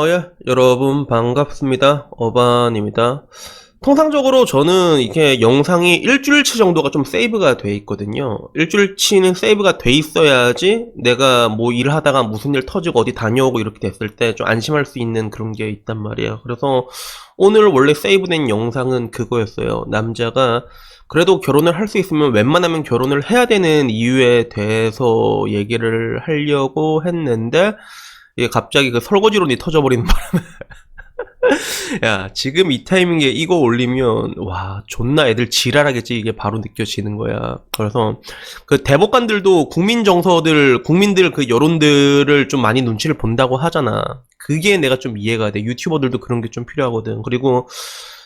예, 여러분 반갑습니다. 어반입니다. 통상적으로 저는 이렇게 영상이 일주일치 정도가 좀 세이브가 돼 있거든요. 일주일치는 세이브가 돼 있어야지 내가 뭐 일을 하다가 무슨 일 터지고 어디 다녀오고 이렇게 됐을 때 좀 안심할 수 있는 그런 게 있단 말이에요. 그래서 오늘 원래 세이브된 영상은 그거였어요. 남자가 그래도 결혼을 할 수 있으면 웬만하면 결혼을 해야 되는 이유에 대해서 얘기를 하려고 했는데 이게 갑자기 그 설거지론이 터져버리는 바람에 야 지금 이 타이밍에 이거 올리면 와 존나 애들 지랄하겠지 이게 바로 느껴지는 거야. 그래서 그 대법관들도 국민 정서들 국민들 그 여론들을 좀 많이 눈치를 본다고 하잖아. 그게 내가 좀 이해가 돼. 유튜버들도 그런 게 좀 필요하거든. 그리고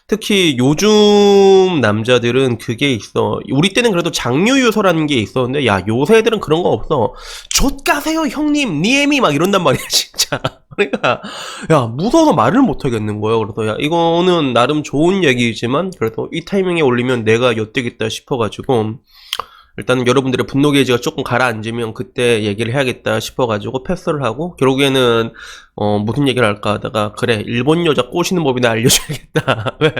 특히 요즘 남자들은 그게 있어. 우리 때는 그래도 장유유서라는 게 있었는데 야 요새 애들은 그런 거 없어. 좆가세요 형님 니엠이 막 이런단 말이야 진짜. 그러니까 야 무서워서 말을 못 하겠는 거예요. 그래서 야 이거는 나름 좋은 얘기지만 그래도 이 타이밍에 올리면 내가 엿되겠다 싶어가지고 일단은 여러분들의 분노 게이지가 조금 가라앉으면 그때 얘기를 해야겠다 싶어가지고 패스를 하고 결국에는 무슨 얘기를 할까 하다가 그래 일본 여자 꼬시는 법이나 알려줘야겠다. 왜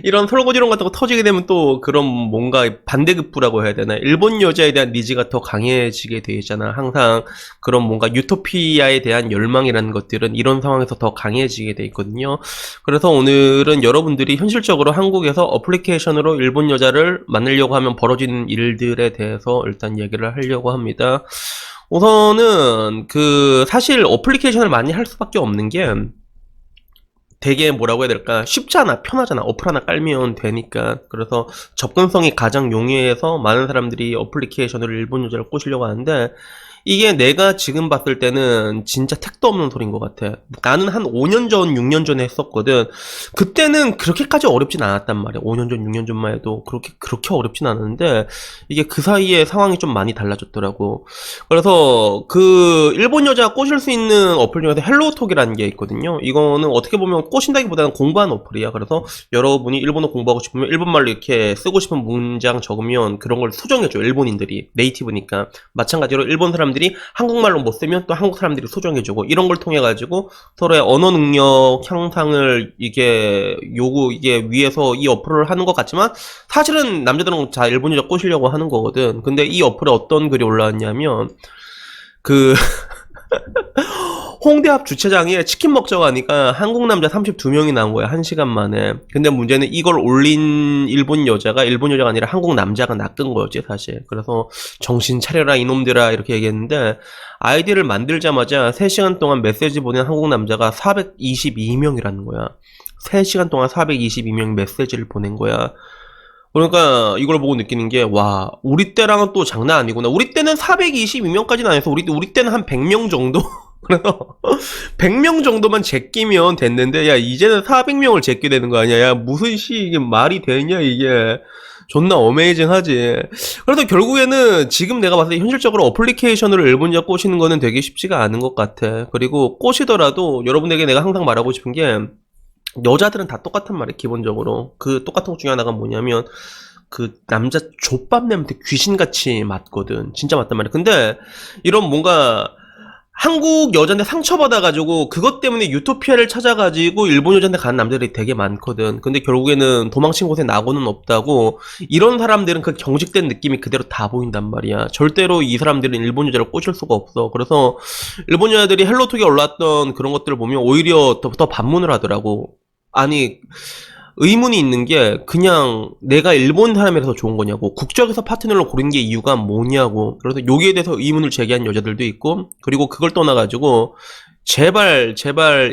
이런 설거지론 같은 거 터지게 되면 또 그런 뭔가 반대급부라고 해야 되나, 일본 여자에 대한 니즈가 더 강해지게 돼 있잖아. 항상 그런 뭔가 유토피아에 대한 열망이라는 것들은 이런 상황에서 더 강해지게 돼 있거든요. 그래서 오늘은 여러분들이 현실적으로 한국에서 어플리케이션으로 일본 여자를 만나려고 하면 벌어지는 일들에 대해서 일단 얘기를 하려고 합니다. 우선은 그 사실 어플리케이션을 많이 할 수밖에 없는 게 되게 뭐라고 해야 될까, 쉽잖아, 편하잖아, 어플 하나 깔면 되니까. 그래서 접근성이 가장 용이해서 많은 사람들이 어플리케이션으로 일본 여자를 꼬시려고 하는데 이게 내가 지금 봤을 때는 진짜 택도 없는 소린 것 같아. 나는 한 5년 전, 6년 전에 했었거든. 그때는 그렇게까지 어렵진 않았단 말이야. 5년 전, 6년 전만 해도 그렇게 어렵진 않았는데 이게 그 사이에 상황이 좀 많이 달라졌더라고. 그래서 그 일본 여자 꼬실 수 있는 어플 중에서 헬로우톡이라는 게 있거든요. 이거는 어떻게 보면 꼬신다기보다는 공부하는 어플이야. 그래서 여러분이 일본어 공부하고 싶으면 일본말로 이렇게 쓰고 싶은 문장 적으면 그런 걸 수정해줘. 일본인들이 네이티브니까. 마찬가지로 일본 사람들이 한국말로 못 쓰면 또 한국 사람들이 수정해주고, 이런 걸 통해 가지고 서로의 언어 능력 향상을 이게 위해서 이 어플을 하는 것 같지만 사실은 남자들은 다 일본 여자 꼬시려고 하는 거거든. 근데 이 어플에 어떤 글이 올라왔냐면 그 홍대 앞 주차장에 치킨 먹자고 하니까 한국 남자 32명이 나온 거야, 1시간 만에. 근데 문제는 이걸 올린 일본 여자가 아니라 한국 남자가 낚은 거였지 사실. 그래서 정신 차려라 이놈들아 이렇게 얘기했는데 아이디를 만들자마자 3시간 동안 메시지 보낸 한국 남자가 422명이라는 거야. 3시간 동안 422명이 메시지를 보낸 거야. 그러니까 이걸 보고 느끼는 게, 와, 우리 때랑은 또 장난 아니구나. 우리 때는 422명까지는 안 해서 우리 때는 한 100명 정도? 그래서 100명 정도만 제끼면 됐는데 야 이제는 400명을 제끼게 되는 거 아니야. 야 무슨 이게 말이 되냐 이게. 존나 어메이징하지. 그래서 결국에는 지금 내가 봤을 때 현실적으로 어플리케이션으로 일본 여자 꼬시는 거는 되게 쉽지가 않은 것 같아. 그리고 꼬시더라도 여러분에게 내가 항상 말하고 싶은 게, 여자들은 다 똑같단 말이야 기본적으로. 그 똑같은 것 중에 하나가 뭐냐면 그 남자 족밥 냄새 귀신같이 맡거든. 진짜 맞단 말이야. 근데 이런 뭔가 한국 여자한테 상처받아가지고 그것 때문에 유토피아를 찾아가지고 일본 여자한테 가는 남자들이 되게 많거든. 근데 결국에는 도망친 곳에 낙오는 없다고. 이런 사람들은 그 경직된 느낌이 그대로 다 보인단 말이야. 절대로 이 사람들은 일본 여자를 꼬실 수가 없어. 그래서 일본 여자들이 헬로톡에 올랐던 그런 것들을 보면 오히려 더 반문을 하더라고. 아니 의문이 있는 게, 그냥 내가 일본 사람이라서 좋은 거냐고, 국적에서 파트너를 고른 게 이유가 뭐냐고. 그래서 여기에 대해서 의문을 제기한 여자들도 있고, 그리고 그걸 떠나가지고 제발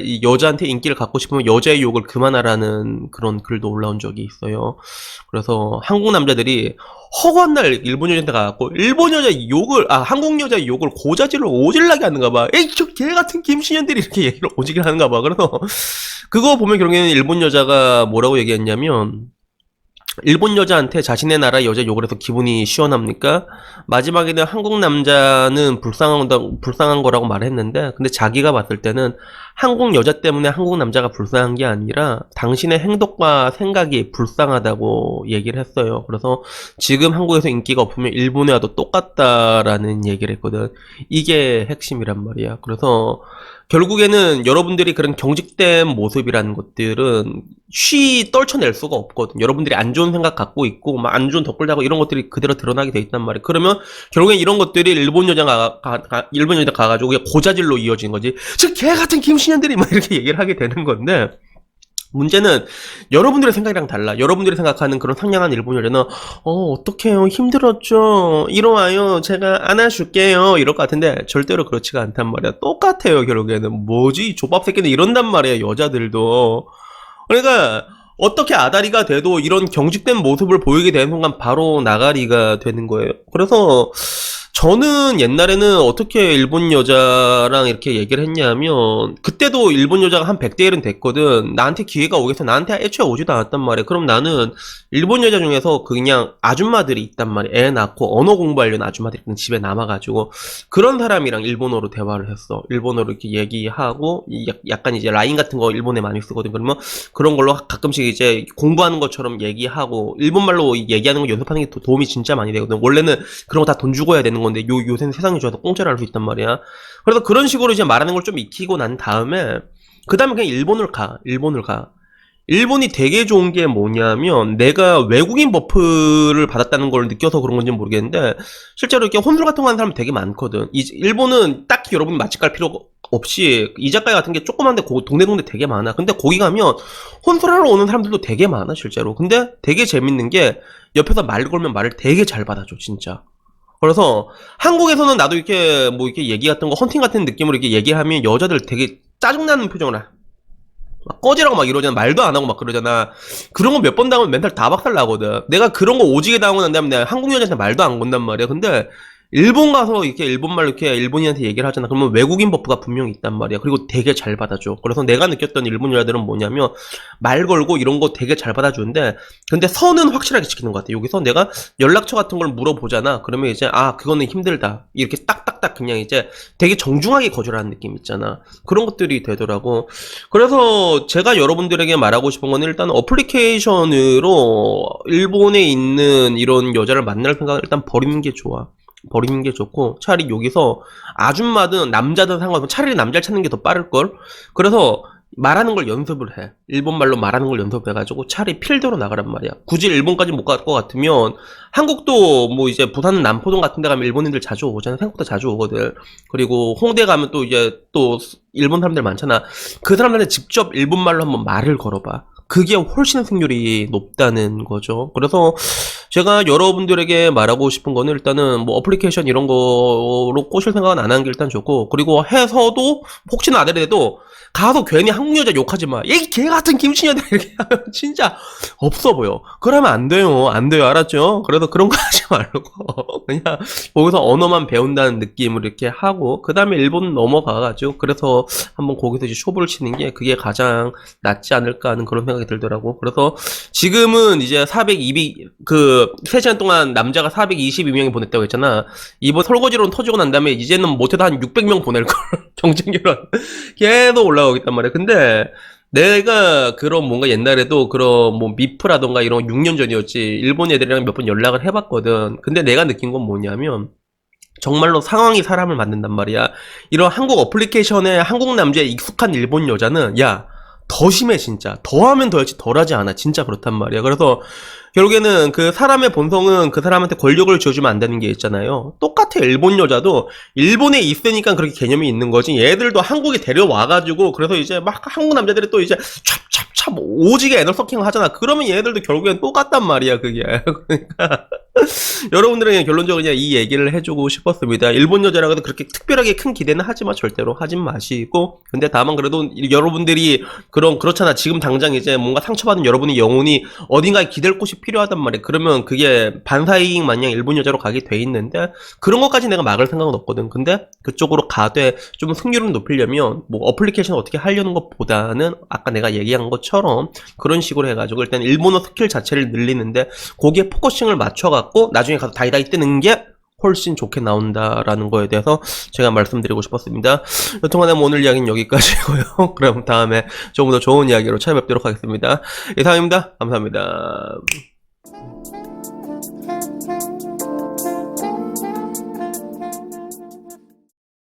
이 여자한테 인기를 갖고 싶으면 여자의 욕을 그만하라는 그런 글도 올라온 적이 있어요. 그래서 한국 남자들이 허구한 날 일본 여자한테 가갖고 일본 여자 욕을, 한국 여자 욕을 고자질로 오질나게 하는가 봐. 에이 저 개같은 김신현들이 이렇게 얘기를 오지게 하는가 봐. 그래서 그거 보면 결국에는 일본 여자가 뭐라고 얘기했냐면, 일본 여자한테 자신의 나라 여자 욕을 해서 기분이 시원합니까? 마지막에는 한국 남자는 불쌍한 거라고 말했는데, 근데 자기가 봤을 때는 한국 여자 때문에 한국 남자가 불쌍한 게 아니라 당신의 행동과 생각이 불쌍하다고 얘기를 했어요. 그래서 지금 한국에서 인기가 없으면 일본에 와도 똑같다라는 얘기를 했거든. 이게 핵심이란 말이야. 그래서 결국에는 여러분들이 그런 경직된 모습이라는 것들은 쉬 떨쳐낼 수가 없거든. 여러분들이 안 좋은 생각 갖고 있고 막 안 좋은 덧글 달고 이런 것들이 그대로 드러나게 돼 있단 말이야. 그러면 결국엔 이런 것들이 일본 여자가 일본 여자 가가지고 고자질로 이어진 거지. 저 개 같은 김신현들이 막 이렇게 얘기를 하게 되는 건데, 문제는 여러분들의 생각이랑 달라. 여러분들이 생각하는 그런 상냥한 일본 여자는 어떡해요, 힘들었죠, 이리와요, 제가 안아줄게요, 이럴 것 같은데 절대로 그렇지가 않단 말이야. 똑같아요. 결국에는 뭐지 이 족밥 새끼는 이런단 말이야, 여자들도. 그러니까 어떻게 아다리가 돼도 이런 경직된 모습을 보이게 되는 순간 바로 나가리가 되는 거예요. 그래서 저는 옛날에는 어떻게 일본 여자랑 이렇게 얘기를 했냐면, 그때도 일본 여자가 한 100대 1은 됐거든. 나한테 기회가 오겠어. 나한테 애초에 오지도 않았단 말이야. 그럼 나는 일본 여자 중에서 그냥 아줌마들이 있단 말이야. 애 낳고 언어 공부하려는 아줌마들이 그냥 집에 남아가지고 그런 사람이랑 일본어로 대화를 했어. 일본어로 이렇게 얘기하고, 약간 이제 라인 같은 거 일본에 많이 쓰거든. 그러면 그런 걸로 가끔씩 이제 공부하는 것처럼 얘기하고, 일본말로 얘기하는 거 연습하는 게 도움이 진짜 많이 되거든. 원래는 그런 거 다 돈 주고 해야 되는 건데 요새는 세상이 좋아서 공짜로 할 수 있단 말이야. 그래서 그런 식으로 이제 말하는 걸 좀 익히고 난 다음에 그 다음에 그냥 일본을 가. 일본이 되게 좋은 게 뭐냐면, 내가 외국인 버프를 받았다는 걸 느껴서 그런 건지 모르겠는데 실제로 이렇게 혼술 같은 거 하는 사람 되게 많거든. 일본은 딱히 여러분이 맛집 갈 필요 없이 이자카야 같은 게 조그만데 동네 되게 많아. 근데 거기 가면 혼술하러 오는 사람들도 되게 많아 실제로. 근데 되게 재밌는 게 옆에서 말 걸면 말을 되게 잘 받아줘 진짜. 그래서 한국에서는 나도 이렇게 뭐 이렇게 얘기 같은 거 헌팅 같은 느낌으로 이렇게 얘기하면 여자들 되게 짜증나는 표정을 막 꺼지라고 막 이러잖아. 말도 안 하고 막 그러잖아. 그런 거 몇 번 당하면 멘탈 다 박살 나거든. 내가 그런 거 오지게 당하고 난 다음에 내가 한국 여자한테 말도 안 건단 말이야. 근데 일본 가서 이렇게 일본말로 이렇게 일본인한테 얘기를 하잖아. 그러면 외국인 버프가 분명히 있단 말이야. 그리고 되게 잘 받아줘. 그래서 내가 느꼈던 일본 여자들은 뭐냐면, 말 걸고 이런 거 되게 잘 받아주는데, 근데 선은 확실하게 지키는 것 같아. 여기서 내가 연락처 같은 걸 물어보잖아. 그러면 이제 그거는 힘들다, 이렇게 딱딱딱 그냥 이제 되게 정중하게 거절하는 느낌 있잖아. 그런 것들이 되더라고. 그래서 제가 여러분들에게 말하고 싶은 건, 일단 어플리케이션으로 일본에 있는 이런 여자를 만날 생각을 일단 버리는 게 좋아. 버리는 게 좋고, 차라리 여기서 아줌마든 남자든 상관없어. 차라리 남자를 찾는 게 더 빠를걸? 그래서 말하는 걸 연습을 해. 일본말로 말하는 걸 연습해가지고 차라리 필드로 나가란 말이야. 굳이 일본까지 못 갈 것 같으면, 한국도 뭐 이제 부산 남포동 같은 데 가면 일본인들 자주 오잖아. 생각보다 자주 오거든. 그리고 홍대 가면 또 이제 또 일본 사람들 많잖아. 그 사람들한테 직접 일본말로 한번 말을 걸어봐. 그게 훨씬 승률이 높다는 거죠. 그래서 제가 여러분들에게 말하고 싶은 거는, 일단은 뭐 어플리케이션 이런 거로 꼬실 생각은 안 하는 게 일단 좋고, 그리고 해서도 혹시나 안 해도 가서 괜히 한국 여자 욕하지 마. 얘 개 같은 김치녀들 이렇게 하면 진짜 없어 보여. 그러면 안 돼요. 안 돼요. 알았죠? 그래서 그런 거 하지 말고 그냥 거기서 언어만 배운다는 느낌으로 이렇게 하고, 그 다음에 일본 넘어가가지고 그래서 한번 거기서 이제 쇼부를 치는 게 그게 가장 낫지 않을까 하는 그런 생각이 들더라고. 그래서 지금은 이제 3시간 동안 남자가 422명이 보냈다고 했잖아. 이번 설거지론 터지고 난 다음에 이제는 못해도 한 600명 보낼걸. 경쟁률은 계속 올라가고 있단 말이야. 근데 내가 그런 뭔가 옛날에도 그런 뭐 미프라던가 이런 6년 전이었지, 일본 애들이랑 몇 번 연락을 해봤거든. 근데 내가 느낀 건 뭐냐면, 정말로 상황이 사람을 만든단 말이야. 이런 한국 어플리케이션에 한국 남자에 익숙한 일본 여자는 더 심해 진짜. 더하면 더하지 덜하지 않아. 진짜 그렇단 말이야. 그래서 결국에는 그 사람의 본성은 그 사람한테 권력을 쥐어주면 안 되는 게 있잖아요. 똑같아. 일본 여자도 일본에 있으니까 그렇게 개념이 있는 거지. 얘들도 한국에 데려와가지고 그래서 이제 막 한국 남자들이 또 이제 찹찹찹 오지게 애널서킹을 하잖아. 그러면 얘들도 결국엔 똑같단 말이야 그게. 그러니까 여러분들에게 결론적으로 그냥 이 얘기를 해주고 싶었습니다. 일본 여자라고 해도 그렇게 특별하게 큰 기대는 하지마. 절대로 하진 마시고. 근데 다만 그래도 여러분들이 그렇잖아. 지금 당장 이제 뭔가 상처받은 여러분의 영혼이 어딘가에 기댈 곳이 필요하단 말이야. 그러면 그게 반사이익 마냥 일본 여자로 가게 돼 있는데, 그런 것까지 내가 막을 생각은 없거든. 근데 그쪽으로 가되 좀 승률을 높이려면 뭐 어플리케이션 어떻게 하려는 것보다는 아까 내가 얘기한 것처럼 그런 식으로 해가지고 일단 일본어 스킬 자체를 늘리는데 거기에 포커싱을 맞춰갖고 나중에 가서 다이다이 뜨는 게 훨씬 좋게 나온다라는 거에 대해서 제가 말씀드리고 싶었습니다. 여튼간에 뭐 오늘 이야기는 여기까지고요. 그럼 다음에 조금 더 좋은 이야기로 찾아뵙도록 하겠습니다. 이상입니다. 감사합니다.